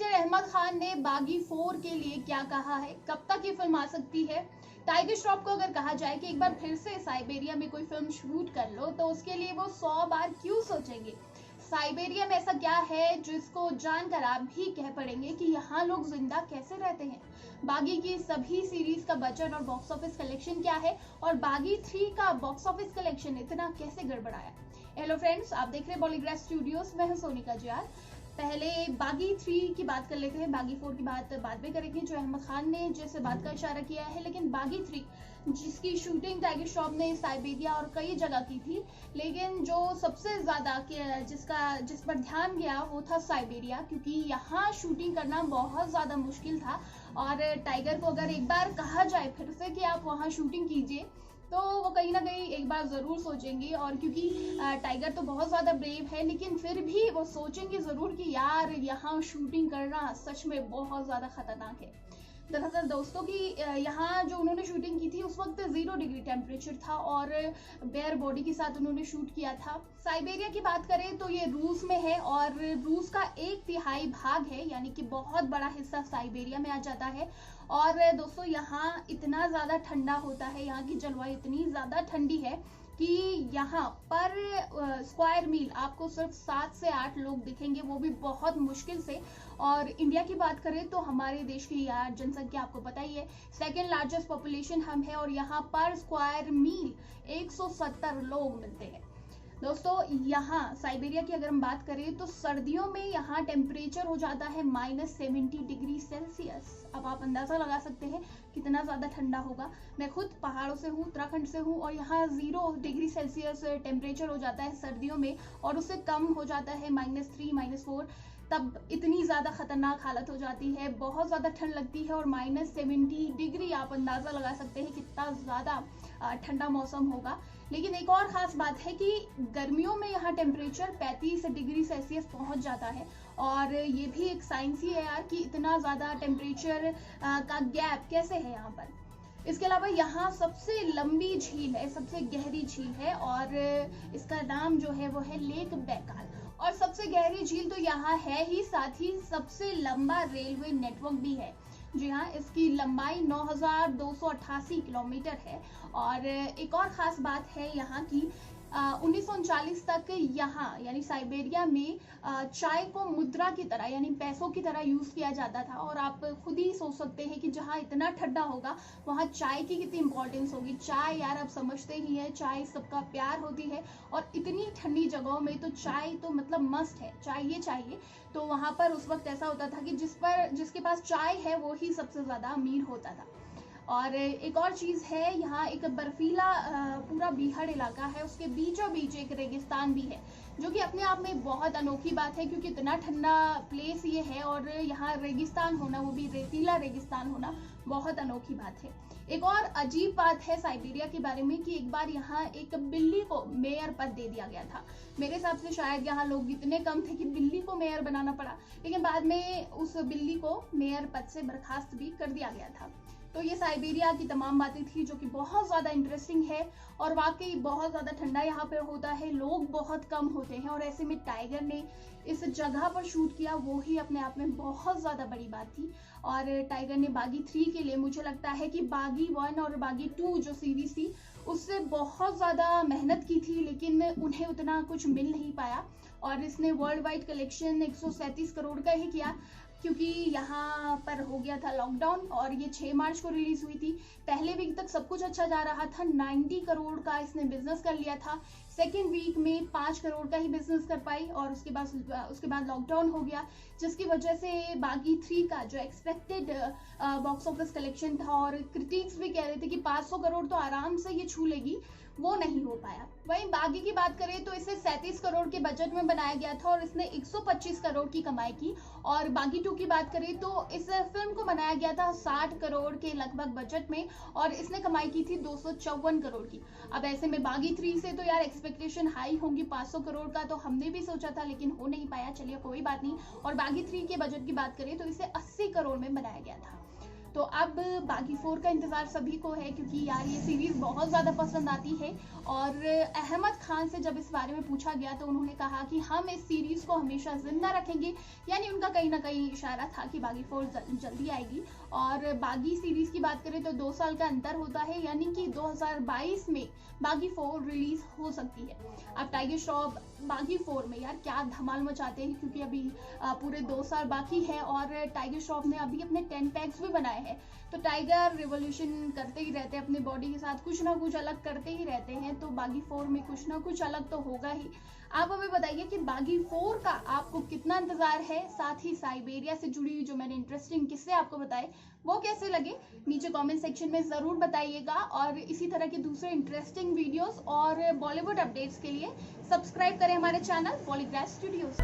Director Ahmad Khan ने बागी 4 के लिए क्या कहा है, कब तक ये फिल्म आ सकती है। टाइगर श्रॉफ को अगर कहा जाए कि एक बार फिर से साइबेरिया में कोई फिल्म शूट कर लो तो उसके लिए वो 100 बार क्यों सोचेंगे। साइबेरिया में ऐसा क्या है जिसको जानकर आप भी कह पड़ेंगे कि यहाँ लोग जिंदा कैसे रहते हैं। बागी की सभी सीरीज का बजट और बॉक्स ऑफिस कलेक्शन क्या है और बागी 3 का बॉक्स ऑफिस कलेक्शन इतना कैसे गड़बड़ाया। हेलो फ्रेंड्स, आप देख रहे हैं बॉलीग्राफ स्टूडियोज, मैं हूं सोनिका जियार। पहले बागी 3 की बात कर लेते हैं, बागी 4 की बात बाद में करेंगे जो अहमद खान ने जैसे बात का इशारा किया है। लेकिन बागी 3 जिसकी शूटिंग टाइगर श्रॉफ ने साइबेरिया और कई जगह की थी, लेकिन जो सबसे ज्यादा जिस पर ध्यान गया वो था साइबेरिया, क्योंकि यहाँ शूटिंग करना बहुत ज्यादा मुश्किल था। और टाइगर को अगर एक बार कहा जाए फिर से कि आप वहाँ शूटिंग कीजिए तो वो कहीं ना कहीं एक बार ज़रूर सोचेंगे। और क्योंकि टाइगर तो बहुत ज़्यादा ब्रेव है, लेकिन फिर भी वो सोचेंगे ज़रूर कि यार यहाँ शूटिंग करना सच में बहुत ज़्यादा खतरनाक है। दरअसल दोस्तों की यहाँ जो उन्होंने शूटिंग की थी उस वक्त 0 डिग्री टेम्परेचर था और बेयर बॉडी के साथ उन्होंने शूट किया था। साइबेरिया की बात करें तो ये रूस में है और रूस का 1/3 भाग है, यानी कि बहुत बड़ा हिस्सा साइबेरिया में आ जाता है। और दोस्तों यहाँ इतना ज़्यादा ठंडा होता है, यहाँ की जलवायु इतनी ज़्यादा ठंडी है कि यहाँ पर स्क्वायर मील आपको सिर्फ 7 से 8 लोग दिखेंगे, वो भी बहुत मुश्किल से। और इंडिया की बात करें तो हमारे देश की यार जनसंख्या आपको पता ही है, सेकेंड लार्जेस्ट पॉपुलेशन हम है और यहाँ पर स्क्वायर मील 170 लोग मिलते हैं। दोस्तों यहाँ साइबेरिया की अगर हम बात करें तो सर्दियों में यहाँ टेम्परेचर हो जाता है -70 डिग्री सेल्सियस। अब आप अंदाजा लगा सकते हैं कितना ज़्यादा ठंडा होगा। मैं खुद पहाड़ों से हूँ, उत्तराखंड से हूँ, और यहाँ 0 डिग्री सेल्सियस टेम्परेचर हो जाता है सर्दियों में और उससे कम हो जाता है -3 -4। तब इतनी ज़्यादा खतरनाक हालत हो जाती है, बहुत ज़्यादा ठंड लगती है और -70 डिग्री आप अंदाज़ा लगा सकते हैं कितना ज़्यादा ठंडा मौसम होगा। लेकिन एक और ख़ास बात है कि गर्मियों में यहाँ टेम्परेचर 35 डिग्री सेल्सियस पहुँच जाता है और ये भी एक साइंस ही है यार कि इतना ज़्यादा टेम्परेचर का गैप कैसे है यहाँ पर। इसके अलावा यहाँ सबसे लंबी झील है, सबसे गहरी झील है और इसका नाम जो है वो है लेक बैकाल। और सबसे गहरी झील तो यहाँ है ही, साथ ही सबसे लंबा रेलवे नेटवर्क भी है। जी हाँ, इसकी लंबाई 9288 किलोमीटर है। और एक और ख़ास बात है यहाँ की 1939 तक यहाँ यानी साइबेरिया में चाय को मुद्रा की तरह यानी पैसों की तरह यूज़ किया जाता था। और आप खुद ही सोच सकते हैं कि जहाँ इतना ठंडा होगा वहाँ चाय की कितनी इंपॉर्टेंस होगी। चाय यार आप समझते ही हैं, चाय सबका प्यार होती है और इतनी ठंडी जगहों में तो चाय तो मतलब मस्ट है, चाहिए। तो वहाँ पर उस वक्त ऐसा होता था कि जिसके पास चाय है वो ही सबसे ज़्यादा अमीर होता था। और एक और चीज़ है, यहाँ एक बर्फीला पूरा बीहड़ इलाका है, उसके बीचों बीच एक रेगिस्तान भी है, जो कि अपने आप में बहुत अनोखी बात है क्योंकि इतना ठंडा प्लेस ये है और यहाँ रेगिस्तान होना, वो भी रेतीला रेगिस्तान होना, बहुत अनोखी बात है। एक और अजीब बात है साइबेरिया के बारे में कि एक बार यहाँ एक बिल्ली को मेयर पद दे दिया गया था। मेरे हिसाब से शायद यहाँ लोग इतने कम थे कि बिल्ली को मेयर बनाना पड़ा, लेकिन बाद में उस बिल्ली को मेयर पद से बर्खास्त भी कर दिया गया था। तो ये साइबेरिया की तमाम बातें थी जो कि बहुत ज़्यादा इंटरेस्टिंग है और वाकई बहुत ज़्यादा ठंडा यहाँ पर होता है, लोग बहुत कम होते हैं और ऐसे में टाइगर ने इस जगह पर शूट किया, वो ही अपने आप में बहुत ज़्यादा बड़ी बात थी। और टाइगर ने बागी 3 के लिए मुझे लगता है कि बागी 1 और बागी 2 जो सीरीज थी उससे बहुत ज़्यादा मेहनत की थी, लेकिन उन्हें उतना कुछ मिल नहीं पाया। और इसने वर्ल्ड वाइड कलेक्शन 137 करोड़ का ही किया क्योंकि यहाँ पर हो गया था लॉकडाउन और ये 6 मार्च को रिलीज हुई थी। पहले वीक तक सब कुछ अच्छा जा रहा था, 90 करोड़ का इसने बिजनेस कर लिया था। सेकेंड वीक में 5 करोड़ का ही बिजनेस कर पाई और उसके बाद लॉकडाउन हो गया, जिसकी वजह से बागी 3 का जो एक्सपेक्टेड बॉक्स ऑफिस कलेक्शन था और क्रिटिक्स भी कह रहे थे कि 500 करोड़ तो आराम से ये छू लेगी, वो नहीं हो पाया। वहीं बागी की बात करें तो इसे 37 करोड़ के बजट में बनाया गया था और इसने 125 करोड़ की कमाई की। और बागी 2 की बात करें तो इस फिल्म को बनाया गया था 60 करोड़ के लगभग बजट में और इसने कमाई की थी 254 करोड़ की। अब ऐसे में बागी 3 से तो यार एक्सपेक्टेशन हाई होंगी, 500 करोड़ का तो हमने भी सोचा था लेकिन हो नहीं पाया, चलिए कोई बात नहीं। और बागी 3 के बजट की बात करें तो इसे 80 करोड़ में बनाया गया था। तो अब बागी 4 का इंतजार सभी को है, क्योंकि यार ये सीरीज बहुत ज़्यादा पसंद आती है। और अहमद खान से जब इस बारे में पूछा गया तो उन्होंने कहा कि हम इस सीरीज को हमेशा जिंदा रखेंगे, यानी उनका कहीं ना कहीं इशारा था कि बागी 4 जल्दी आएगी। और बागी सीरीज की बात करें तो 2 साल का अंतर होता है, यानी कि 2022 में बागी 4 रिलीज हो सकती है। अब टाइगर श्रॉफ बागी 4 में यार क्या धमाल मचाते हैं, क्योंकि अभी पूरे 2 साल बाकी है और टाइगर श्रॉफ ने अभी अपने 10 पैक्स भी बनाए हैं। तो टाइगर रिवोल्यूशन करते ही रहते हैं, अपने बॉडी के साथ कुछ ना कुछ अलग करते ही रहते हैं। तो बागी 4 में कुछ ना कुछ अलग तो होगा ही। आप हमें बताइए कि बागी 4 का आपको कितना इंतजार है, साथ ही साइबेरिया से जुड़ी हुई जो मैंने इंटरेस्टिंग किस्से आपको बताए वो कैसे लगे, नीचे कमेंट सेक्शन में जरूर बताइएगा। और इसी तरह के दूसरे इंटरेस्टिंग वीडियोस और बॉलीवुड अपडेट्स के लिए सब्सक्राइब करें हमारे चैनल पॉलीग्राफ स्टूडियोज।